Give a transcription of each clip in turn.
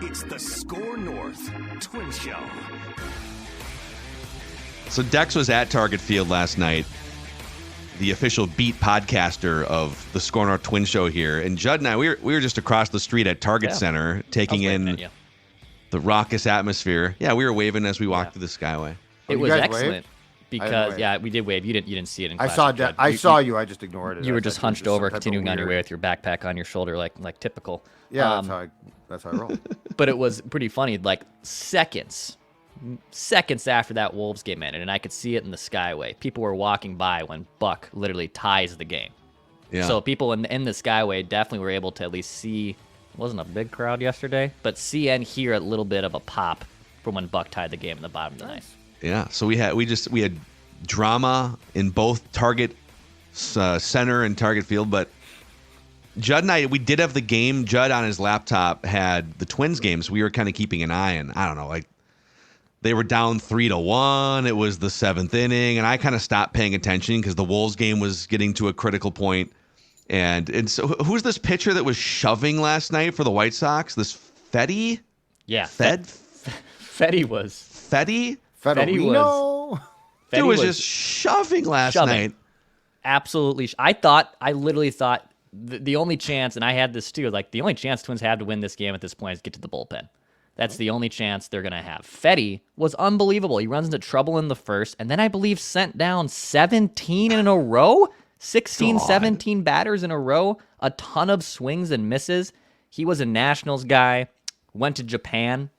It's the SKOR North Twins Show. So Dex was at Target Field last night, the official beat podcaster of the SKOR North Twins Show here. And Judd and I, we were just across the street at Target Center taking in the raucous atmosphere. Yeah, we were waving as we walked through the Skyway. It was excellent because, we did wave. You didn't see it in class. I saw you. I just ignored it. You were just hunched over, continuing on your way with your backpack on your shoulder like typical. Yeah, that's how I roll. But it was pretty funny. Like seconds after that Wolves game ended, and I could see it in the Skyway. People were walking by when Buck literally ties the game. Yeah. So people in the Skyway definitely were able to at least see. It wasn't a big crowd yesterday, but see and hear a little bit of a pop from when Buck tied the game in the bottom of the ninth. Yeah. So we had drama in both Target Center and Target Field, but Judd and I, we did have the game. Judd on his laptop had the Twins game, so we were kind of keeping an eye on, I don't know, like they were down 3-1. It was the 7th inning, and I kind of stopped paying attention because the Wolves game was getting to a critical point. And so who's this pitcher that was shoving last night for the White Sox? This Fetty? Yeah. Fetty was. Fetty? Fetty Dude was just shoving last night. Absolutely. I literally thought the only chance, and I had this too, like the only chance Twins have to win this game at this point is get to the bullpen. That's the only chance they're going to have. Fetty was unbelievable. He runs into trouble in the first, and then I believe sent down 17 in a row, 17 batters in a row, a ton of swings and misses. He was a Nationals guy, went to Japan,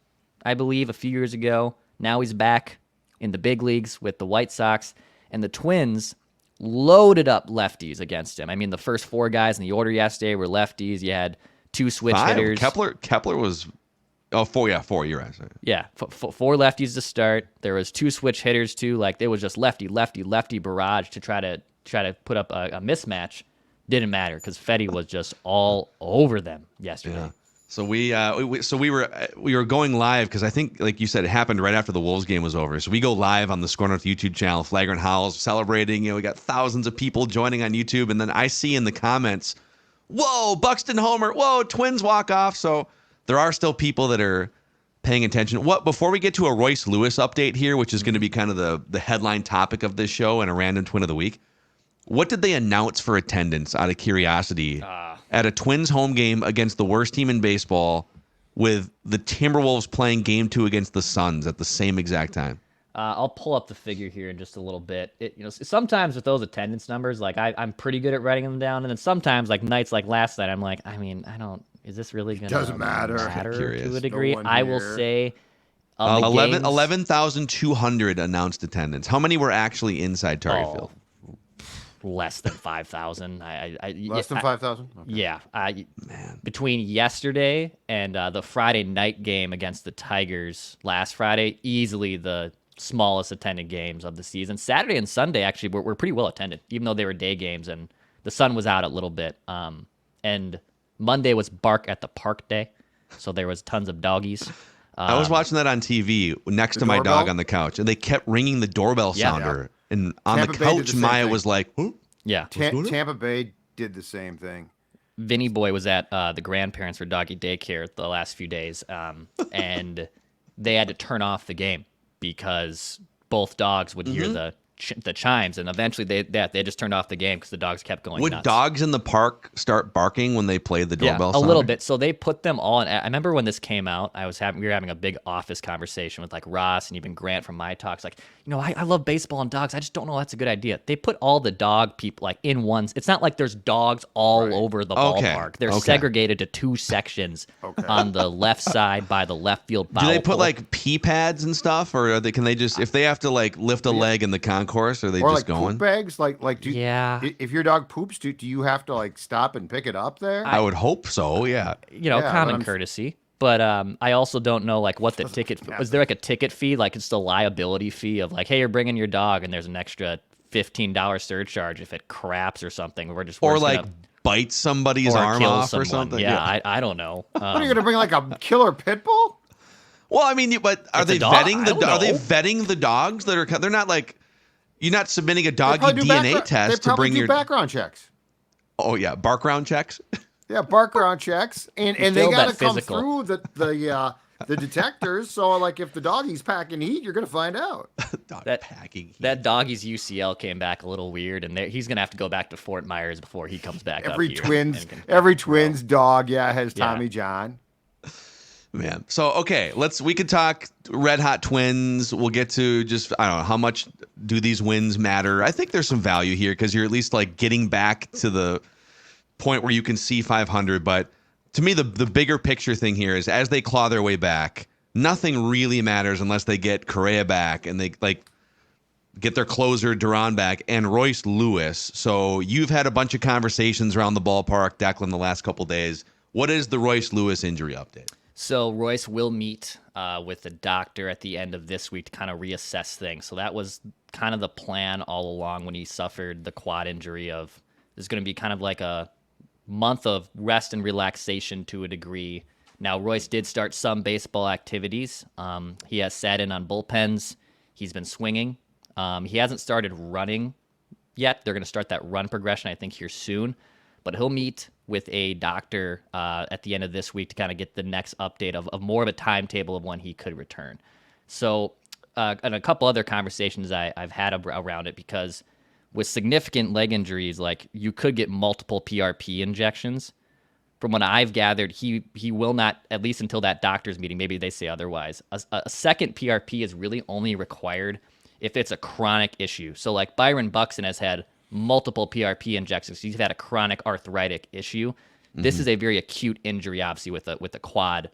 I believe, a few years ago. Now he's back in the big leagues with the White Sox, and the Twins loaded up lefties against him. I mean, the first 4 guys in the order yesterday were lefties. You had 2 switch hitters. Kepler was 4. You're right. Yeah, 4 lefties to start. There was 2 switch hitters too. Like it was just lefty barrage to try to put up a mismatch. Didn't matter because Fetty was just all over them yesterday. Yeah. So we were going live because I think, like you said, it happened right after the Wolves game was over. So we go live on the SKOR North YouTube channel, Flagrant Howls, celebrating. We got thousands of people joining on YouTube, and then I see in the comments, "Whoa, Buxton homer! Whoa, Twins walk off!" So there are still people that are paying attention. Before we get to a Royce Lewis update here, which is going to be kind of the headline topic of this show and a random Twin of the Week, what did they announce for attendance out of curiosity at a Twins home game against the worst team in baseball with the Timberwolves playing game 2 against the Suns at the same exact time? I'll pull up the figure here in just a little bit. Sometimes with those attendance numbers, like I'm pretty good at writing them down, and then sometimes like nights like last night, I'm like, I don't. Is this really going to matter to a degree? I will say 11,200 announced attendance. How many were actually inside Target Field? Less than 5,000. Less than 5,000? Okay. Yeah. Between yesterday and the Friday night game against the Tigers last Friday, easily the smallest attended games of the season. Saturday and Sunday actually were pretty well attended, even though they were day games and the sun was out a little bit. And Monday was Bark at the Park Day, so there was tons of doggies. I was watching that on TV next to my dog on the couch, and they kept ringing the doorbell sounder. Yeah. And on Tampa the couch, Maya was like, huh? Yeah. Tampa Bay did the same thing. Vinny Boy was at the grandparents for doggy daycare the last few days, and they had to turn off the game because both dogs would hear the chimes, and eventually they just turned off the game because the dogs kept going nuts. Would dogs in the park start barking when they played the doorbell sounder? A little bit. So they put them all in. I remember when this came out, we were having a big office conversation with like Ross and even Grant from My Talks. Like, I love baseball and dogs. I just don't know that's a good idea. They put all the dog people like in ones. It's not like there's dogs all over the ballpark. They're segregated to 2 sections on the left side by the left field foul Do they put pole. like pee pads and stuff, or can they just, if they have to like lift a leg in the concourse, are they just like going? Poop bags? If your dog poops, do you have to like stop and pick it up there? I would hope so. Yeah. Common courtesy. But I also don't know like what the ticket was. There like a ticket fee, like it's the liability fee of like, hey, you're bringing your dog, and there's an extra $15 surcharge if it craps or something. Bite somebody's arm off or something. Yeah. I don't know. What are you gonna bring, like a killer pit bull? Well, I mean, but are they vetting the dogs that are? They're not like, you're not submitting a doggy DNA test to bring your background checks. Oh yeah, background checks. Yeah, background checks, and they failed got that to come physical. through the detectors. So like, if the doggy's packing heat, you're gonna find out. Packing heat. That doggy's UCL came back a little weird, and he's gonna have to go back to Fort Myers before he comes back up here. Every twins dog, has Tommy John. Man. So, okay, we could talk Red Hot Twins. We'll get to just, I don't know, how much do these wins matter? I think there's some value here because you're at least like getting back to the point where you can see 500. But to me, the bigger picture thing here is as they claw their way back, nothing really matters unless they get Correa back and they like get their closer Duran back and Royce Lewis. So you've had a bunch of conversations around the ballpark, Declan, the last couple of days. What is the Royce Lewis injury update? So Royce will meet with the doctor at the end of this week to kind of reassess things. So that was kind of the plan all along when he suffered the quad injury of there's going to be kind of like a month of rest and relaxation to a degree. Now, Royce did start some baseball activities. He has sat in on bullpens. He's been swinging. He hasn't started running yet. They're going to start that run progression, I think, here soon. But he'll meet with a doctor at the end of this week to kind of get the next update of more of a timetable of when he could return. So, and a couple other conversations I've had around it, because with significant leg injuries, like you could get multiple PRP injections. From what I've gathered, he will not, at least until that doctor's meeting, maybe they say otherwise. A second PRP is really only required if it's a chronic issue. So like Byron Buxton has had multiple PRP injections. He's had a chronic arthritic issue. Mm-hmm. This is a very acute injury, obviously, with a quad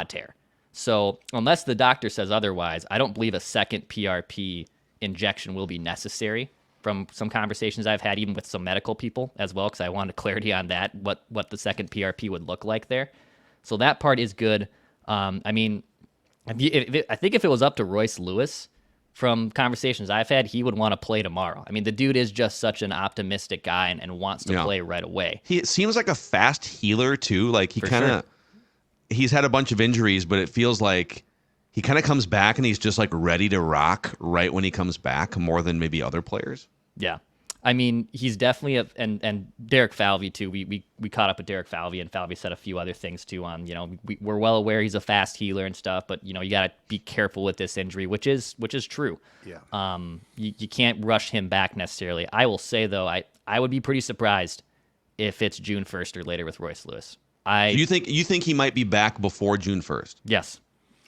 tear. So unless the doctor says otherwise, I don't believe a second PRP injection will be necessary. From some conversations I've had, even with some medical people as well, because I wanted clarity on that, what the second PRP would look like there. So that part is good. I mean, I think if it was up to Royce Lewis, from conversations I've had, he would want to play tomorrow. I mean, the dude is just such an optimistic guy and wants to play right away. He seems like a fast healer too. Like he's had a bunch of injuries, but it feels like he kind of comes back and he's just like ready to rock right when he comes back, more than maybe other players. Yeah. I mean, he's definitely and Derek Falvey too. We caught up with Derek Falvey, and Falvey said a few other things too on, we're well aware he's a fast healer and stuff, but you got to be careful with this injury, which is true. Yeah. You can't rush him back necessarily. I will say though, I would be pretty surprised if it's June 1st or later with Royce Lewis. You think he might be back before June 1st? Yes.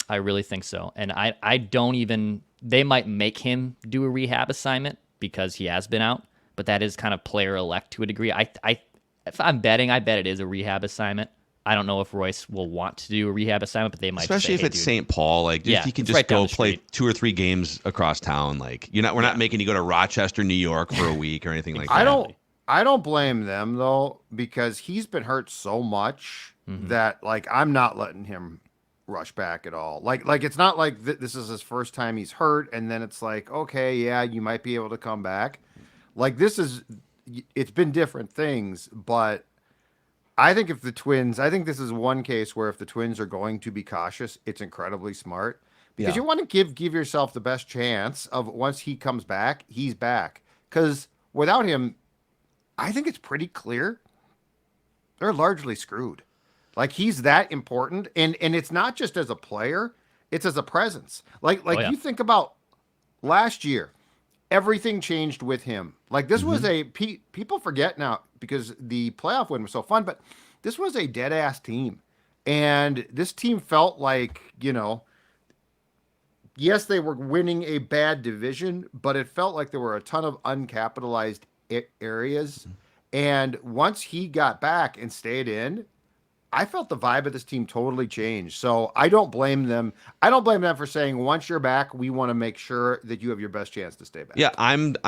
I really think so. And I don't even, they might make him do a rehab assignment because he has been out, but that is kind of player elect to a degree. If I'm betting, I bet it is a rehab assignment. I don't know if Royce will want to do a rehab assignment, but they might. Especially if it's St. Paul, like he can just go play 2 or 3 games across town. Like we're not making you go to Rochester, New York for a week or anything like that. I don't blame them though, because he's been hurt so much that like I'm not letting him rush back at all. Like it's not like this is his first time he's hurt, and then it's like, okay, yeah, you might be able to come back. Like it's been different things, but I think this is one case where if the Twins are going to be cautious, it's incredibly smart, because you want to give yourself the best chance of once he comes back, he's back. Because without him, I think it's pretty clear they're largely screwed. Like he's that important, and it's not just as a player, it's as a presence. You think about last year, everything changed with him. Like this was people forget now because the playoff win was so fun, but this was a dead ass team. And this team felt like, yes, they were winning a bad division, but it felt like there were a ton of uncapitalized areas. And once he got back and stayed in, I felt the vibe of this team totally changed. So I don't blame them. I don't blame them for saying, once you're back, we want to make sure that you have your best chance to stay back. Yeah, I'm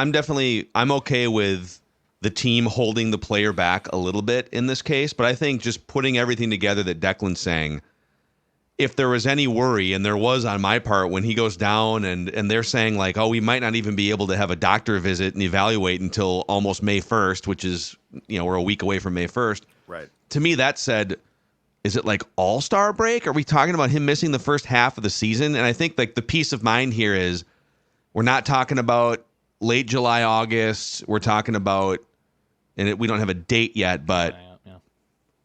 okay with the team holding the player back a little bit in this case, but I think just putting everything together that Declan's saying, if there was any worry, and there was on my part when he goes down and they're saying like, oh, we might not even be able to have a doctor visit and evaluate until almost May 1st, which is, we're a week away from May 1st. Right. To me, that said, is it like all-star break? Are we talking about him missing the first half of the season? And I think like the peace of mind here is we're not talking about late July, August. We're talking about, and we don't have a date yet, but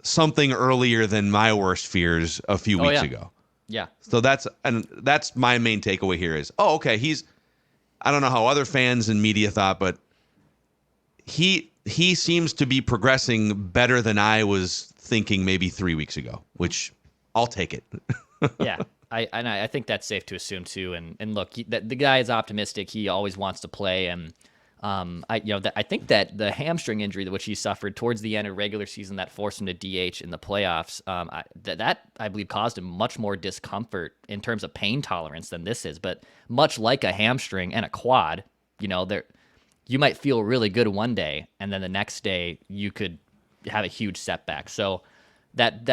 something earlier than my worst fears a few weeks ago. Yeah. So that's my main takeaway here is, okay, I don't know how other fans and media thought, but he seems to be progressing better than I was thinking maybe 3 weeks ago, which I'll take it. Yeah. I think that's safe to assume too. And look, the guy is optimistic. He always wants to play. And I think that the hamstring injury which he suffered towards the end of regular season that forced him to DH in the playoffs, that I believe caused him much more discomfort in terms of pain tolerance than this is. But much like a hamstring and a quad, you might feel really good one day, and then the next day you could have a huge setback. So that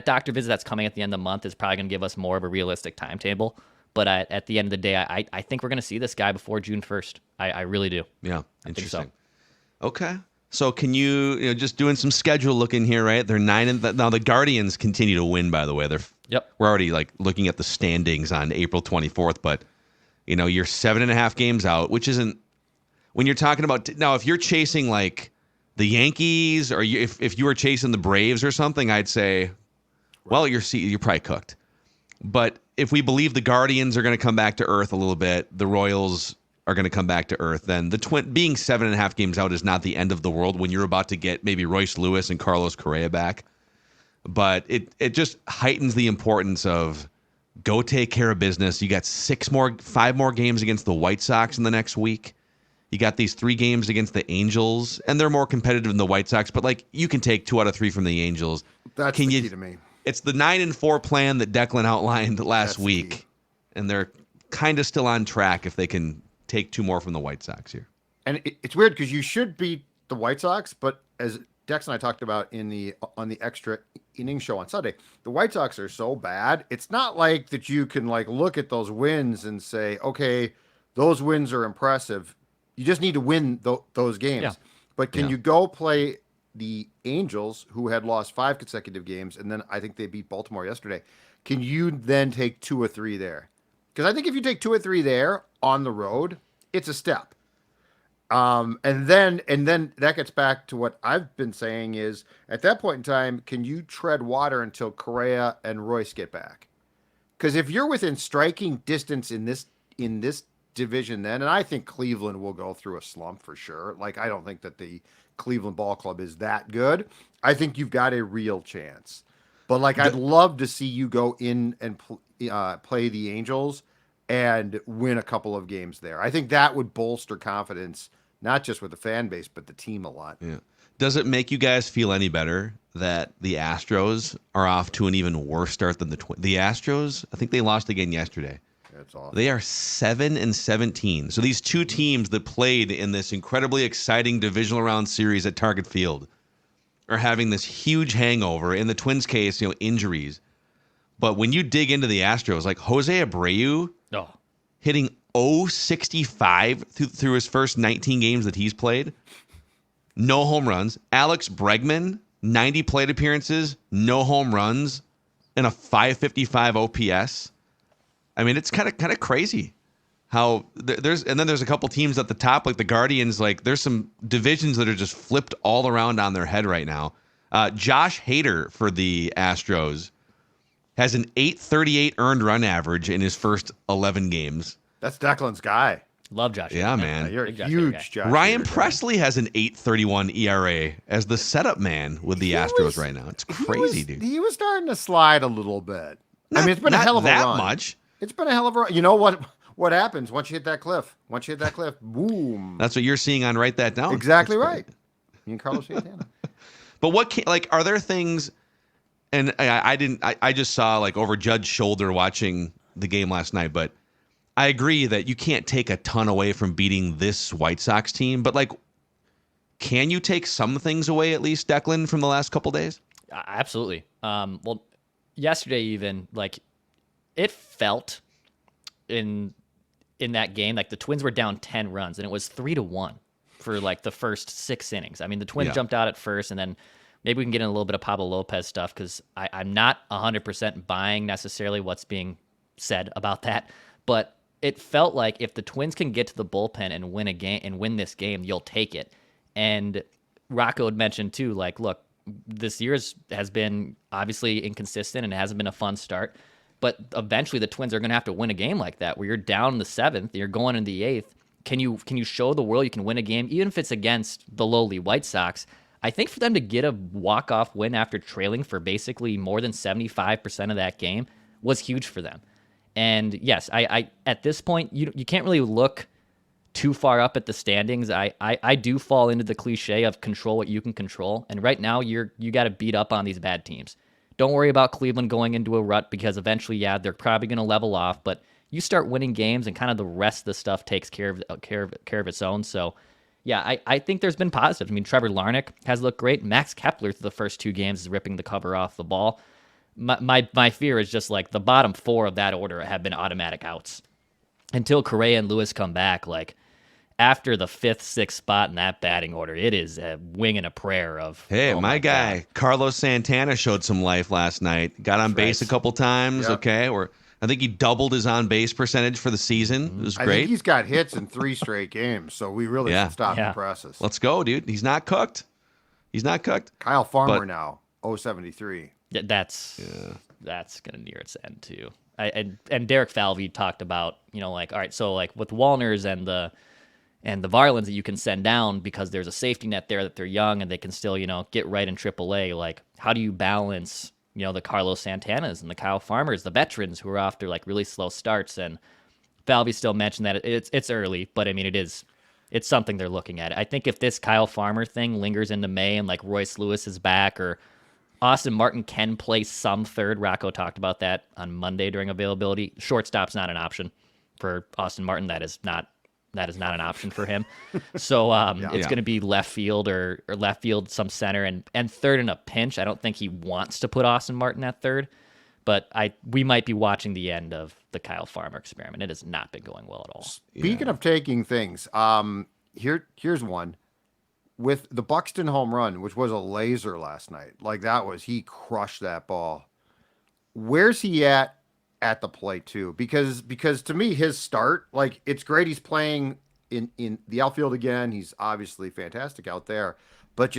doctor visit that's coming at the end of the month is probably going to give us more of a realistic timetable. But at the end of the day, I think we're going to see this guy before June 1st. I really do. Yeah, interesting. I think so. Okay. So can you just doing some schedule looking here, right? They're 9 now the Guardians continue to win, by the way. We're already looking at the standings on April 24th, but you're 7.5 games out, which isn't when you're talking about now, if you're chasing like the Yankees or if you were chasing the Braves or something, I'd say, well, you're probably cooked. But if we believe the Guardians are going to come back to earth a little bit, the Royals are going to come back to earth, then being 7.5 games out is not the end of the world when you're about to get maybe Royce Lewis and Carlos Correa back. But it just heightens the importance of go take care of business. You got 5 more games against the White Sox in the next week. You got these 3 games against the Angels, and they're more competitive than the White Sox, but you can take 2 out of 3 from the Angels. That's the key to me. It's the 9-4 plan that Declan outlined last week, and they're kind of still on track if they can take 2 more from the White Sox here. And it's weird because you should beat the White Sox, but as Dex and I talked about on the extra inning show on Sunday, the White Sox are so bad. It's not like that you can look at those wins and say, okay, those wins are impressive. You just need to win those games. Yeah. But can you go play the Angels, who had lost 5 consecutive games, and then I think they beat Baltimore yesterday? Can you then take 2 or 3 there? Because I think if you take 2 or 3 there on the road, it's a step. And then that gets back to what I've been saying is at that point in time, can you tread water until Correa and Royce get back? Because if you're within striking distance in this division then, and I think Cleveland will go through a slump for sure. I don't think that the Cleveland Ball Club is that good. I think you've got a real chance. But I'd love to see you go in and play the Angels and win a couple of games there. I think that would bolster confidence, not just with the fan base, but the team a lot. Yeah. Does it make you guys feel any better that the Astros are off to an even worse start than the Twins? The Astros, I think they lost again yesterday. That's awesome. They are 7-17. So these 2 teams that played in this incredibly exciting divisional round series at Target Field are having this huge hangover. In the Twins' case, injuries. But when you dig into the Astros, Jose Abreu hitting .065 through his first 19 games that he's played, no home runs. Alex Bregman, 90 plate appearances, no home runs, and a .555 OPS. I mean, it's kind of crazy how there's a couple teams at the top, like the Guardians. There's some divisions that are just flipped all around on their head right now. Josh Hader for the Astros has an .838 earned run average in his first 11 games. That's Declan's guy. Love Josh. Yeah, man. Yeah, you're a huge Josh. Ryan Presley has an .831 ERA as the setup man with the Astros right now. It's crazy, dude. He was starting to slide a little bit. It's been a hell of a run. Not that much. It's been a hell of a run. You know what happens once you hit that cliff? Once you hit that cliff, boom. That's what you're seeing on Write That Down. Exactly right. Me and Carlos Santana. But are there things? And I just saw over Judd's shoulder watching the game last night. But I agree that you can't take a ton away from beating this White Sox team. But can you take some things away at least, Declan, from the last couple days? Absolutely. Well, yesterday even it felt in that game the Twins were down 10 runs and it was 3-1 for the first 6 innings. I mean, the Twins jumped out at first, and then maybe we can get in a little bit of Pablo Lopez stuff because I'm not 100% buying necessarily what's being said about that, but it felt like if the Twins can get to the bullpen and win a game and win this game, you'll take it. And Rocco had mentioned too, look, this year has been obviously inconsistent and it hasn't been a fun start. But eventually the Twins are going to have to win a game like that, where you're down in the 7th, you're going in the 8th. Can you show the world you can win a game, even if it's against the lowly White Sox? I think for them to get a walk-off win after trailing for basically more than 75% of that game was huge for them. And yes, I at this point, you can't really look too far up at the standings. I do fall into the cliche of control what you can control. And right now, you got to beat up on these bad teams. Don't worry about Cleveland going into a rut, because eventually, yeah, they're probably going to level off. But you start winning games, and kind of the rest of the stuff takes care of its own. So, yeah, I think there's been positives. I mean, Trevor Larnach has looked great. Max Kepler through the first 2 games is ripping the cover off the ball. My fear is just like the bottom 4 of that order have been automatic outs until Correa and Lewis come back. Like, after the 5th, 6th spot in that batting order, it is a wing and a prayer of, hey, oh my guy, God. Carlos Santana showed some life last night. Got on base a couple times, Yep. okay? Or I think he doubled his on-base percentage for the season. It was I great. think he's got hits in 3 straight games, so we really should stop the presses. Let's go, dude. He's not cooked. Kyle Farmer now, 073. That's going to near its end too. And Derek Falvey talked about, like, all right, so like with Wallners and the Varlands that you can send down because there's a safety net there that they're young and they can still, get right in AAA. Like, how do you balance, the Carlos Santanas and the Kyle Farmers, the veterans who are off their like really slow starts? And Falvey still mentioned that it's early, but I mean, it's something they're looking at. I think if this Kyle Farmer thing lingers into May and like Royce Lewis is back, or Austin Martin can play some third. Rocco talked about that on Monday during availability. Shortstop's not an option for Austin Martin. That is not an option for him. So it's going to be left field or left field, some center, and third in a pinch. I don't think he wants to put Austin Martin at third, but we might be watching the end of the Kyle Farmer experiment. It has not been going well at all. Speaking of taking things, here's one. With the Buxton home run, which was a laser last night, he crushed that ball. Where's he at the plate too? Because to me, his start, like, it's great. He's playing in the outfield again. He's obviously fantastic out there, but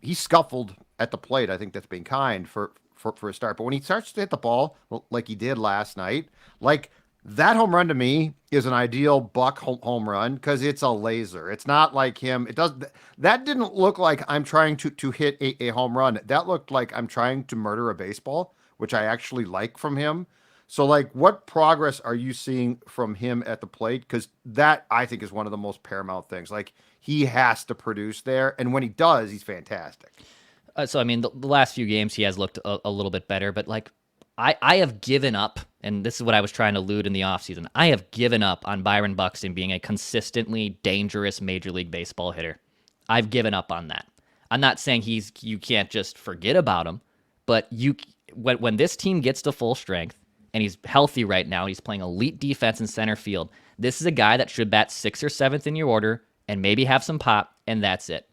he scuffled at the plate. I think that's been kind for a start. But when he starts to hit the ball like he did last night, like, that home run to me is an ideal Buck home run because it's a laser. It's not like him. That didn't look like I'm trying to hit a home run. That looked like I'm trying to murder a baseball, which I actually like from him. So, like, what progress are you seeing from him at the plate? Because that, I think, is one of the most paramount things. Like, he has to produce there. And when he does, he's fantastic. So, I mean, the last few games he has looked a little bit better, but like, I have given up, and this is what I was trying to allude in the offseason. I have given up on Byron Buxton being a consistently dangerous Major League Baseball hitter. I've given up on that. I'm not saying you can't just forget about him, but when this team gets to full strength and he's healthy right now, he's playing elite defense in center field. This is a guy that should bat 6th or 7th in your order and maybe have some pop, and that's it.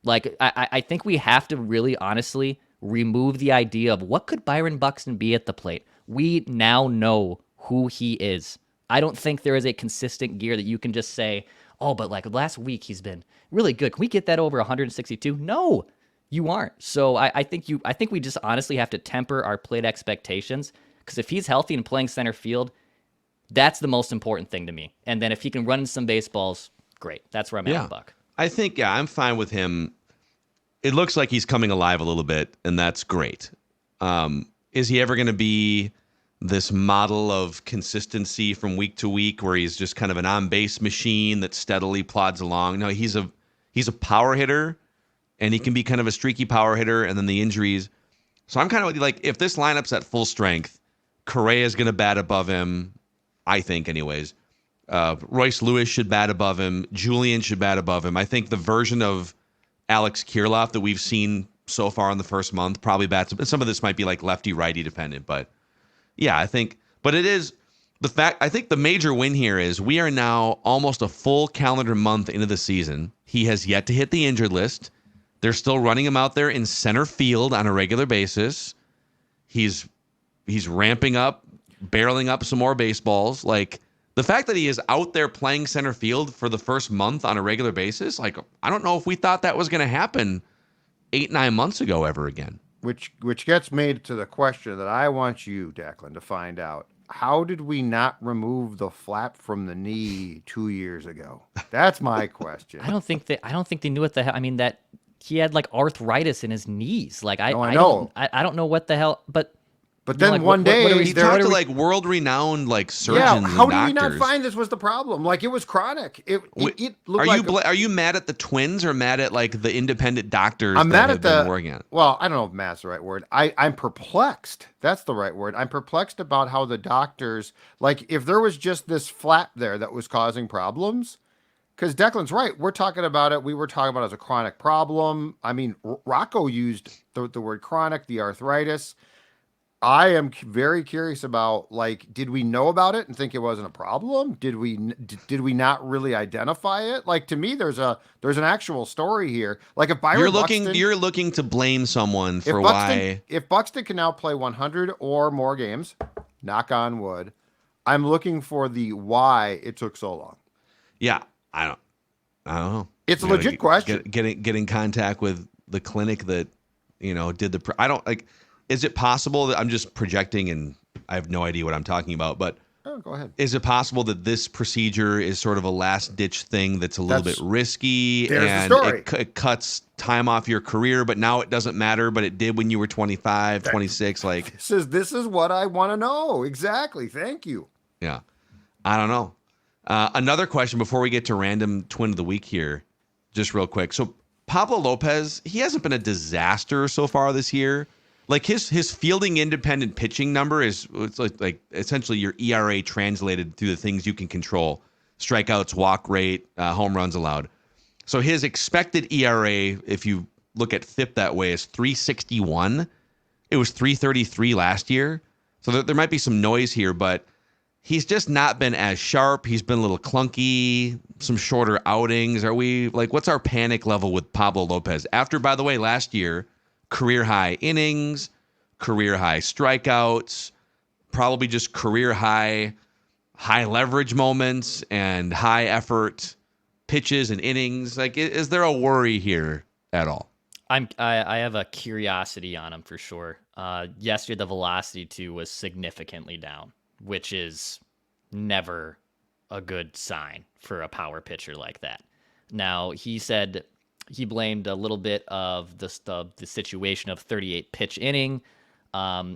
Like, I think we have to really honestly remove the idea of what could Byron Buxton be at the plate. We now know who he is. I don't think there is a consistent gear that you can just say, oh, but like last week he's been really good. Can we get that over 162? No, you aren't. So I think we just honestly have to temper our plate expectations, because if he's healthy and playing center field, that's the most important thing to me. And then if he can run in some baseballs, great. That's where I'm at with Buck. I think, I'm fine with him. It looks like he's coming alive a little bit, and that's great. Is he ever going to be this model of consistency from week to week where he's just kind of an on-base machine that steadily plods along? No, he's a power hitter, and he can be kind of a streaky power hitter, and then the injuries. So I'm kind of like, if this lineup's at full strength, Correa is going to bat above him, I think anyways. Royce Lewis should bat above him. Julian should bat above him. I think the version of Alex Kirilloff that we've seen so far in the first month probably bats. Some of this might be like lefty-righty dependent, but yeah, I think. But it is the fact. I think the major win here is we are now almost a full calendar month into the season. He has yet to hit the injured list. They're still running him out there in center field on a regular basis. He's ramping up, barreling up some more baseballs. Like, the fact that he is out there playing center field for the first month on a regular basis, like, I don't know if we thought that was going to happen 8-9 months ago ever again. Which gets me to the question that I want you, Declan, to find out. How did we not remove the flap from the knee 2 years ago? That's my question. I don't think they knew what the hell. I mean, that he had like arthritis in his knees. Like I know. I don't know what the hell. But then like, one day he talked to like world-renowned like surgeons. Yeah, how and do we doctors. not find this was the problem? Like it was chronic. It looked are you mad at the Twins or mad at like the independent doctors I'm that mad have at been working on it? Well, I don't know if mad's the right word. I'm perplexed. That's the right word. I'm perplexed about how the doctors, like if there was just this flap there that was causing problems, because Declan's right. We were talking about it as a chronic problem. I mean, Rocco used the word chronic, the arthritis. I am very curious about, like, did we know about it and think it wasn't a problem? Did we not really identify it? Like, to me, there's an actual story here. Like, if Byron you're looking to blame someone for if Buxton can now play 100 or more games, knock on wood, I'm looking for the why it took so long. Yeah, I don't know. It's a legit question. Get in contact with the clinic that did the. I don't like. Is it possible that I'm just projecting and I have no idea what I'm talking about, but go ahead. Is it possible that this procedure is sort of a last ditch thing that's a little bit risky and it cuts time off your career, but now it doesn't matter, but it did when you were 25, 26, like this is what I want to know. Exactly. Thank you. Yeah. I don't know. Another question before we get to random twin of the week here, just real quick. So Pablo Lopez, he hasn't been a disaster so far this year. Like his fielding independent pitching number it's like essentially your ERA translated through the things you can control: strikeouts, walk rate, home runs allowed. So his expected ERA, if you look at FIP that way, is 3.61. It was 3.33 last year. So there might be some noise here, but he's just not been as sharp. He's been a little clunky, some shorter outings. Are we like, what's our panic level with Pablo Lopez? After, by the way, last year, career high innings, career high strikeouts, probably just career high leverage moments and high effort pitches and innings. Like, is there a worry here at all? I have a curiosity on him for sure. Yesterday, the velocity too was significantly down, which is never a good sign for a power pitcher like that. Now, he said he blamed a little bit of the situation of 38 pitch inning.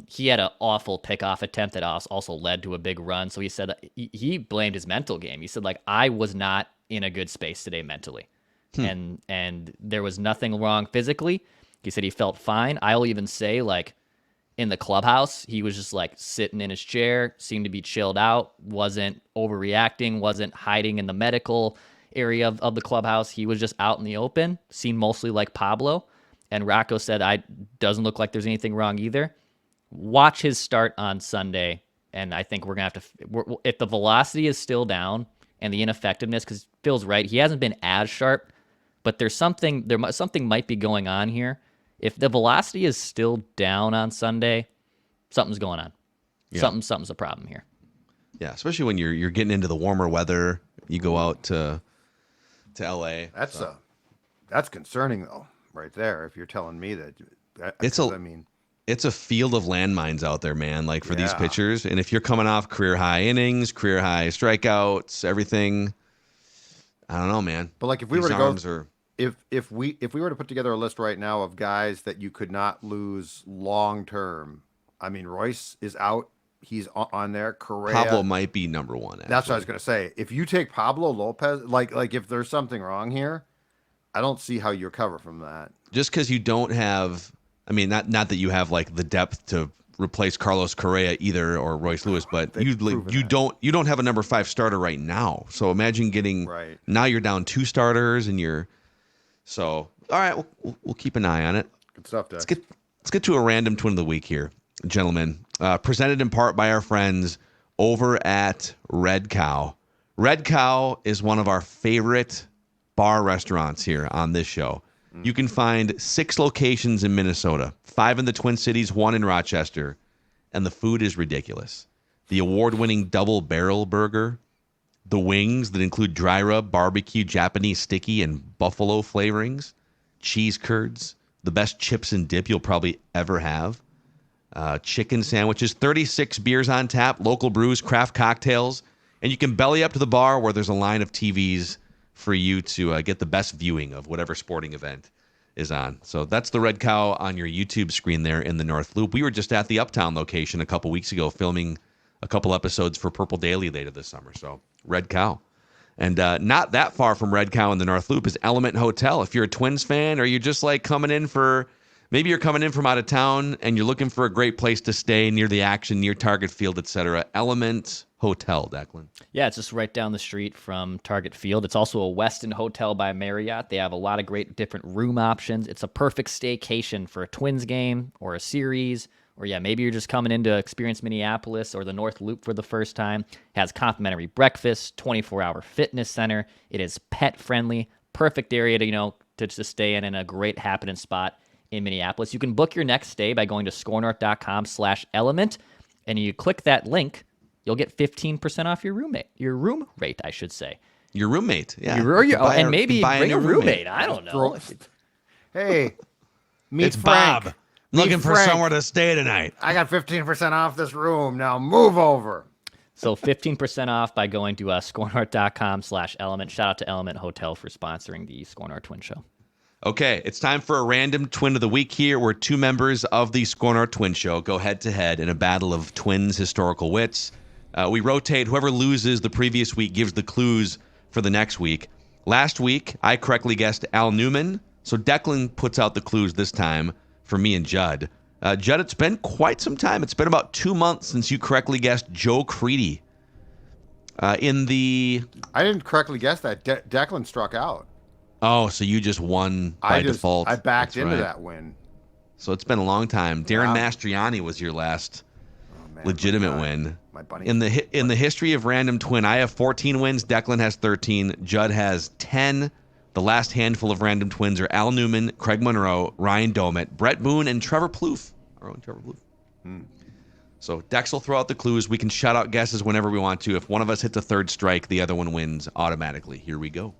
He had an awful pickoff attempt that also led to a big run. So he said he blamed his mental game. He said, like, I was not in a good space today mentally. And there was nothing wrong physically. He said he felt fine. I'll even say, like, in the clubhouse, he was just like sitting in his chair, seemed to be chilled out, wasn't overreacting, wasn't hiding in the medical area of the clubhouse. He was just out in the open, seemed mostly like Pablo. And Rocco said, doesn't look like there's anything wrong either. Watch his start on Sunday, and I think we're going to have to, if the velocity is still down and the ineffectiveness, because Phil's right, he hasn't been as sharp, but something might be going on here. If the velocity is still down on Sunday, something's going on. Yeah. Something's a problem here. Yeah, especially when you're getting into the warmer weather. You go out to LA. That's concerning though, right there. If you're telling me that, it's a field of landmines out there, man. Like for these pitchers, and if you're coming off career high innings, career high strikeouts, everything, I don't know, man. But like if we were to go, if we were to put together a list right now of guys that you could not lose long term, I mean, Royce is out. He's on there. Correa. Pablo might be number one. Actually. That's what I was going to say. If you take Pablo Lopez, like if there's something wrong here, I don't see how you recover from that. Just because you don't have, I mean, not that you have like the depth to replace Carlos Correa either or Royce Lewis, but you don't have a number 5 starter right now. So imagine getting now you're down 2 starters and you're so all right. We'll keep an eye on it. Good stuff, Dex. Let's get to a random twin of the week here, gentlemen. Presented in part by our friends over at Red Cow. Red Cow is one of our favorite bar restaurants here on this show. You can find 6 locations in Minnesota, 5 in the Twin Cities, 1 in Rochester, and the food is ridiculous. The award-winning double barrel burger, the wings that include dry rub, barbecue, Japanese sticky, and buffalo flavorings, cheese curds, the best chips and dip you'll probably ever have. Chicken sandwiches, 36 beers on tap, local brews, craft cocktails, and you can belly up to the bar where there's a line of TVs for you to get the best viewing of whatever sporting event is on. So that's the Red Cow on your YouTube screen there in the North Loop. We were just at the Uptown location a couple weeks ago filming a couple episodes for Purple Daily later this summer. So Red Cow. And not that far from Red Cow in the North Loop is Element Hotel. If you're a Twins fan or you're just like coming in for, maybe you're coming in from out of town and you're looking for a great place to stay near the action, near Target Field, etc. Element Hotel, Declan. Yeah, it's just right down the street from Target Field. It's also a Westin Hotel by Marriott. They have a lot of great different room options. It's a perfect staycation for a Twins game or a series. Or yeah, maybe you're just coming in to experience Minneapolis or the North Loop for the first time. It has complimentary breakfast, 24-hour fitness center. It is pet friendly, perfect area to stay in a great happening spot in Minneapolis. You can book your next stay by going to scorenorth.com/element, and you click that link, you'll get 15% off your room rate, I should say. Your roommate, yeah. And maybe bring a roommate. I don't know. Hey, meet it's Frank. Bob. Looking for somewhere to stay tonight. I got 15% off this room. Now move over. So 15% off by going to scorenorth.com/element. Shout out to Element Hotel for sponsoring the SKOR North Twins Show. Okay, it's time for a random Twin of the Week here, where two members of the SKOR North Twins Show go head-to-head in a battle of Twins historical wits. We rotate. Whoever loses the previous week gives the clues for the next week. Last week, I correctly guessed Al Newman, so Declan puts out the clues this time for me and Judd. Judd, it's been quite some time. It's been about 2 months since you correctly guessed Joe Creedy. I didn't correctly guess that. Declan struck out. Oh, so you just won by default. I backed into that win. So it's been a long time. Darren Mastriani was your last legitimate win. My bunny. In the history of Random Twin, I have 14 wins. Declan has 13. Judd has 10. The last handful of Random Twins are Al Newman, Craig Monroe, Ryan Domet, Brett Boone, and Trevor Plouffe. Our own Trevor Plouffe. So Dex will throw out the clues. We can shout out guesses whenever we want to. If one of us hits a third strike, the other one wins automatically. Here we go.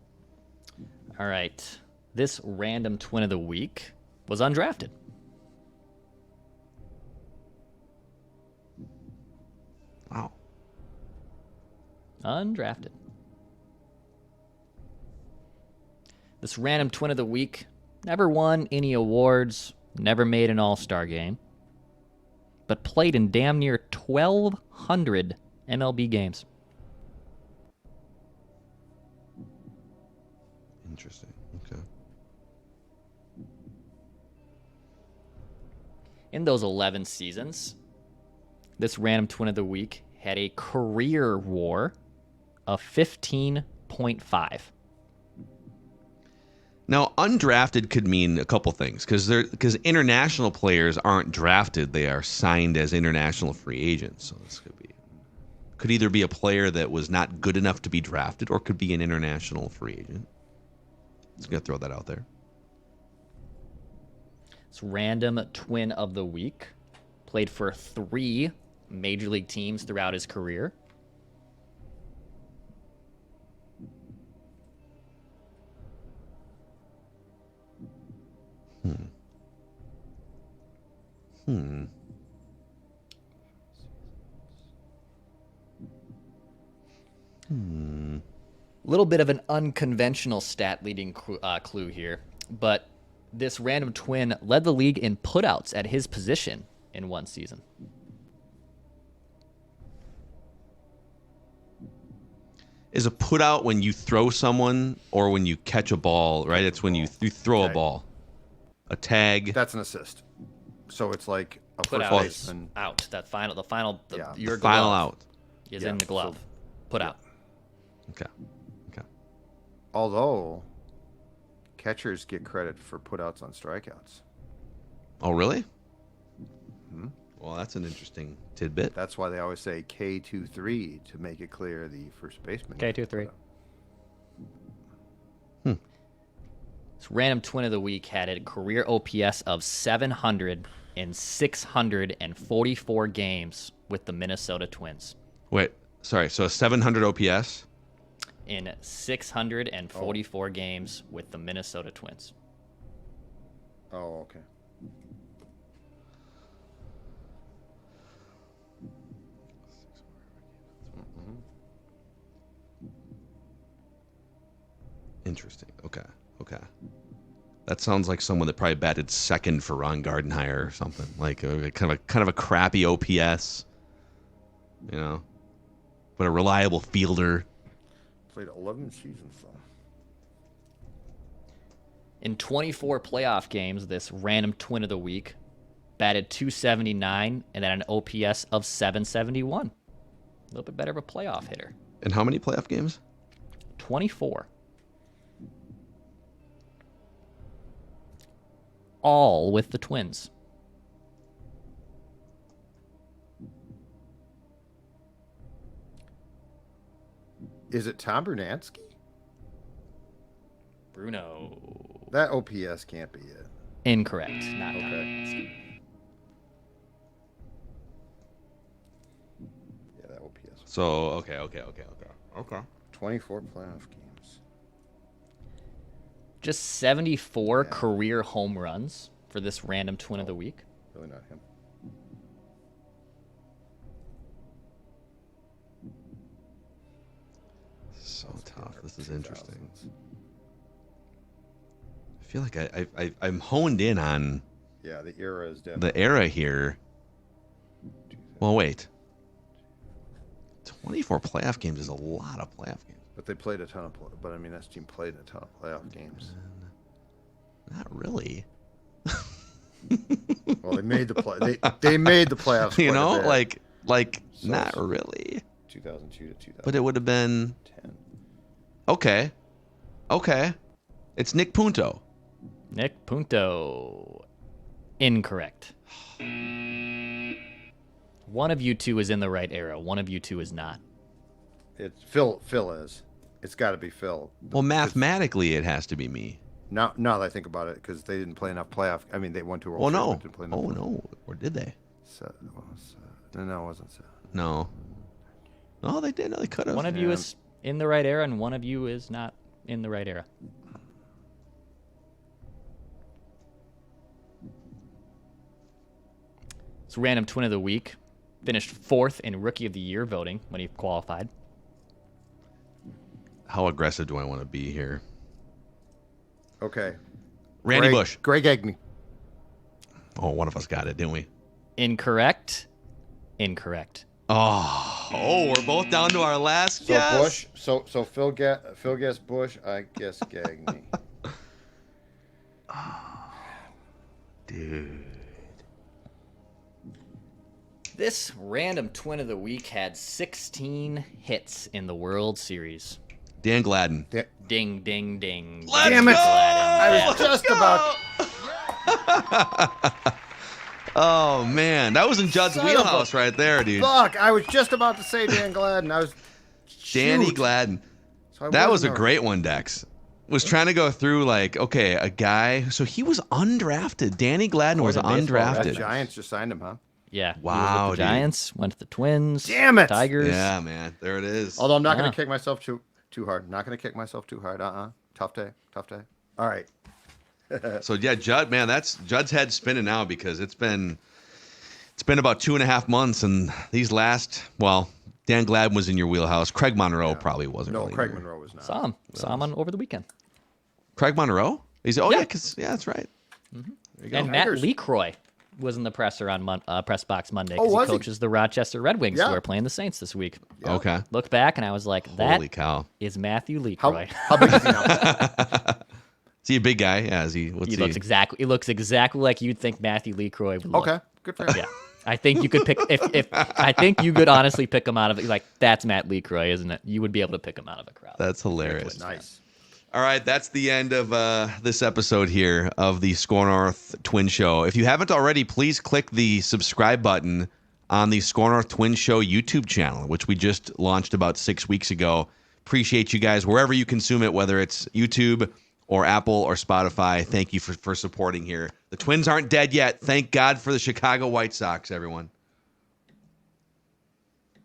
All right. This Random Twin of the Week was undrafted. Wow. Undrafted. This Random Twin of the Week never won any awards, never made an All-Star game, but played in damn near 1,200 MLB games. Interesting. Okay. In those 11 seasons, this Random Twin of the Week had a career WAR of 15.5. Now, undrafted could mean a couple things because international players aren't drafted; they are signed as international free agents. So this could either be a player that was not good enough to be drafted, or could be an international free agent. Just gonna throw that out there. It's Random Twin of the Week. Played for 3 major league teams throughout his career. Little bit of an unconventional stat leading clue here, but this Random Twin led the league in putouts at his position in one season. Is a putout when you throw someone or when you catch a ball, right? It's when you throw a ball. A tag. That's an assist. So it's like a Put first out baseman. out. Your Final glove out. is in the glove. Put out. Okay. Although catchers get credit for putouts on strikeouts. Oh, really? Well, that's an interesting tidbit. That's why they always say K23 to make it clear the first baseman. K23. This Random Twin of the Week had a career OPS of 700 in 644 games with the Minnesota Twins. Wait, sorry. So a 700 OPS? In 644 games with the Minnesota Twins. Oh, okay. Interesting. Okay. That sounds like someone that probably batted second for Ron Gardenhire or something. Like a kind of a crappy OPS, but a reliable fielder. Played 11 seasons though. In 24 playoff games, this random twin of the week batted .279 and then an OPS of .771. A little bit better of a playoff hitter. And how many playoff games? 24. All with the Twins. Is it Tom Brunansky? Bruno. That OPS can't be it. Incorrect. Not Okay. Brunansky. Yeah, that OPS. So okay. 24 playoff games. Just 74 career home runs for this random twin of the week. Really not him. So tough. This is interesting. I feel like I'm honed in on Yeah, the era is dead. the era here. Well, wait. 24 playoff games is a lot of playoff games. But they played a ton of but I mean, this team played a ton of playoff games. Not really. Well, they made the play. They made the playoffs. You quite a know, bit. like So- not really. 2002 to 2010. But it would have been okay. It's Nick Punto. Nick Punto. Incorrect. One of you two is in the right era. One of you two is not. It's Phil. Phil is. It's got to be Phil. Well, mathematically, it has to be me. Now that I think about it, because they didn't play enough playoff. I mean, they won 2 World Well, Series, no. but didn't play enough Oh, playoff. no. Or did they? No, it wasn't. No. No, they did. No, they could have. One of you is in the right era, and one of you is not in the right era. It's random twin of the week. Finished 4th in Rookie of the Year voting when he qualified. How aggressive do I want to be here? Okay. Randy Bush. Greg Egney. Oh, one of us got it, didn't we? Incorrect. Oh, we're both down to our last So guess. Bush. So Phil guessed Bush. I guess Gagney. Dude. This random twin of the week had 16 hits in the World Series. Dan Gladden. Ding, ding, ding. Let's Damn it! go! I was just about. Oh, man. That was in Judd's Son of wheelhouse right there, dude. Fuck! I was just about to say Dan Gladden. I was. Danny Shoot. Gladden. So I That was a wasn't great one, Dex. Was trying to go through, like, okay, a guy. So he was undrafted. Danny Gladden was According to Baseball The undrafted. Giants just signed him, huh? Yeah. Wow, He was with dude. the Giants, went to the Twins. Damn it! Tigers. Yeah, man. There it is. Although I'm not going Yeah. to kick myself too hard. Not going to kick myself too hard. Tough day. All right. So yeah, Judd, man, that's Judd's head spinning now because it's been about 2.5 months, and these last, well, Dan Gladden was in your wheelhouse. Craig Monroe probably wasn't. No, really in Craig your- Monroe was not. Saw him on over the weekend. Craig Monroe? He's Yeah. that's right. There you go. And Matt Tigers. LeCroy was in the presser on Press Box Monday Oh, because was he he? coaches the Rochester Red Wings Yeah. who are playing the Saints this week. Okay. Looked back and I was like, that Holy cow. is Matthew How LeCroy. big is he now? Is he a big guy? Yeah. Is he? What's He he? looks exactly like you'd think Matthew LeCroy would look. Okay, good for him. Yeah. I think you could pick if I think you could honestly pick him out of it. Like, that's Matt LeCroy, isn't it? You would be able to pick him out of a crowd. That's hilarious. Nice. All right, that's the end of this episode here of the SKOR North Twin Show. If you haven't already, please click the subscribe button on the SKOR North Twin Show YouTube channel, which we just launched about 6 weeks ago. Appreciate you guys wherever you consume it, whether it's YouTube or Apple or Spotify. Thank you for supporting here. The Twins aren't dead yet. Thank God for the Chicago White Sox, everyone.